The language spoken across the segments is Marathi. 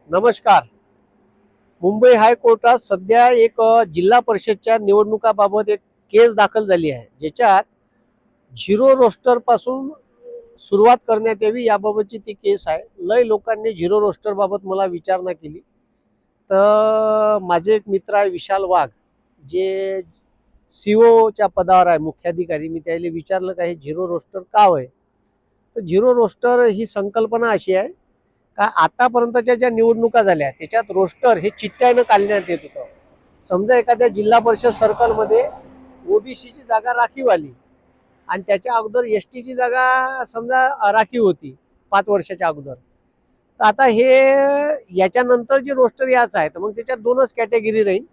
नमस्कार. मुंबई हायकोर्टात सध्या एक जिल्हा परिषदच्या निवडणुकाबाबत एक केस दाखल झाली आहे, ज्याच्यात झिरो रोस्टर पासून सुरुवात करण्यात यावी याबाबतची ती केस आहे. लय लोकांनी झिरो रोस्टर बाबत मला विचारणा केली. तर माझे एक मित्र आहे विशाल वाघ, जे सीओच्या पदावर आहे, मुख्याधिकारी. मी त्याला विचारलं का हे झिरो रोस्टर का होय. तर झिरो रोस्टर ही संकल्पना अशी आहे का आतापर्यंतच्या ज्या निवडणुका झाल्या त्याच्यात रोस्टर हे चिठ्ठ्यानं काढण्यात येत होतं. समजा एखाद्या जिल्हा परिषद सर्कलमध्ये ओबीसीची जागा राखीव आली आणि त्याच्या अगोदर एसटीची जागा समजा राखीव होती 5 वर्षाच्या अगोदर. तर आता हे याच्यानंतर जे रोस्टर याचं आहे तर मग त्याच्यात दोनच कॅटेगरी राहील,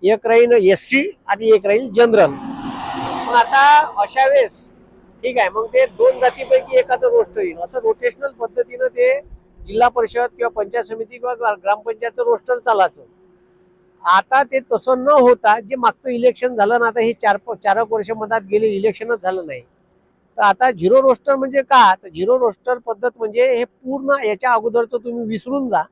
एक राहील एसटी आणि एक राहील जनरल. मग आता अशा वेळेस ठीक आहे, मग ते दोन जातीपैकी एखादं रोस्टर येईल असं रोटेशनल पद्धतीनं ते जिल्हा परिषद किंवा पंचायत समिती किंवा ग्रामपंचायतचं रोस्टर चालायचं. आता ते तसं न होता जे मागचं इलेक्शन झालं ना, आता हे चार वर्ष मधात गेले इलेक्शनच झालं नाही. तर आता झिरो रोस्टर म्हणजे का, तर झिरो रोस्टर पद्धत म्हणजे हे पूर्ण याच्या अगोदरचं तुम्ही विसरून जा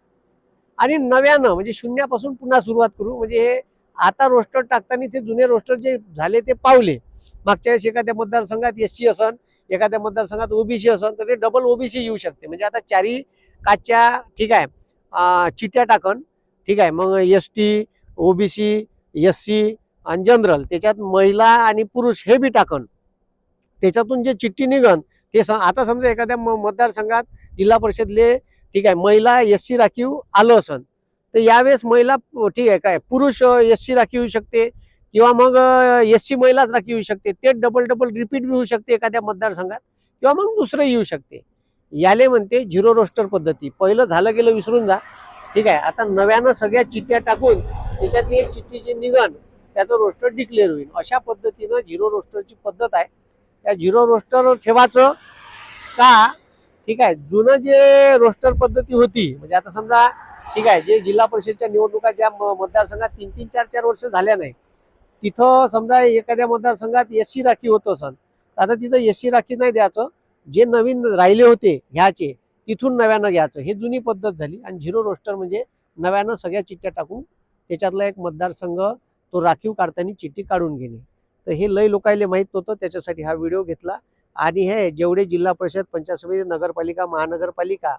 आणि नव्यानं म्हणजे शून्यापासून पुन्हा सुरुवात करू. म्हणजे हे आता रोस्टर टाकताना ते जुने रोस्टर जे झाले ते पावले. मागच्या वेळेस एखाद्या मतदारसंघात एससी असन, एखाद्या मतदारसंघात ओबीसी असन, तर ते डबल ओबीसी येऊ शकते. म्हणजे आता चारी काच्या ठीक आहे चिठ्ठ्या टाकन. ठीक आहे, मग एस टी, ओबीसी, एससी आणि जनरल, त्याच्यात महिला आणि पुरुष हे बी टाकन. त्याच्यातून जे चिठ्ठी निघन ते आता समजा एखाद्या मतदारसंघात जिल्हा परिषदले ठीक आहे महिला एससी राखीव आलं असन, तर यावेळेस महिला ठीक आहे काय पुरुष एससी राखीव येऊ शकते किंवा मग एससी महिलाच राखीव येऊ शकते. ते डबल डबल रिपीट बी होऊ शकते एखाद्या मतदारसंघात किंवा मग दुसरं येऊ शकते. याले म्हणते झिरो रोस्टर पद्धती. पहिलं झालं गेलं विसरून जा. ठीक आहे, आता नव्यानं सगळ्या चिठ्ठ्या टाकून त्याच्यातली एक चिठ्ठी जी निघन त्याचं रोस्टर डिक्लेअर होईल. अशा पद्धतीनं झिरो रोस्टरची पद्धत आहे. त्या झिरो रोस्टर ठेवायचं का, ठीक आहे, जुनं जे रोस्टर पद्धती होती म्हणजे आता समजा ठीक आहे जे जिल्हा परिषदच्या निवडणुका ज्या मतदारसंघात 3-3, 4-4 वर्ष झाल्या नाही, तिथं समजा एखाद्या मतदारसंघात एससी राखीव होत असन, आता तिथं एससी राखीव नाही द्यायचं, जे नवीन राहिले होते घ्यायचे तिथून नव्यानं घ्यायचं. हे जुनी पद्धत झाली. आणि झिरो रोस्टर म्हणजे नव्यानं सगळ्या चिठ्ठ्या टाकून त्याच्यातला एक मतदारसंघ तो राखीव काढताना चिठ्ठी काढून घेणे. तर हे लय लोकायले माहीत नव्हतं, त्याच्यासाठी हा व्हिडिओ घेतला. आणि हे जेवढे जिल्हा परिषद, पंचायत समिती, नगरपालिका, महानगरपालिका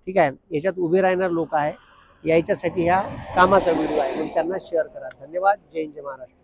ठीक आहे याच्यात उभे राहणार लोक आहे, याच्यासाठी ह्या कामाचा व्हिडिओ आहे, म्हणून त्यांना शेअर करा. धन्यवाद. जय हिंद, जय महाराष्ट्र.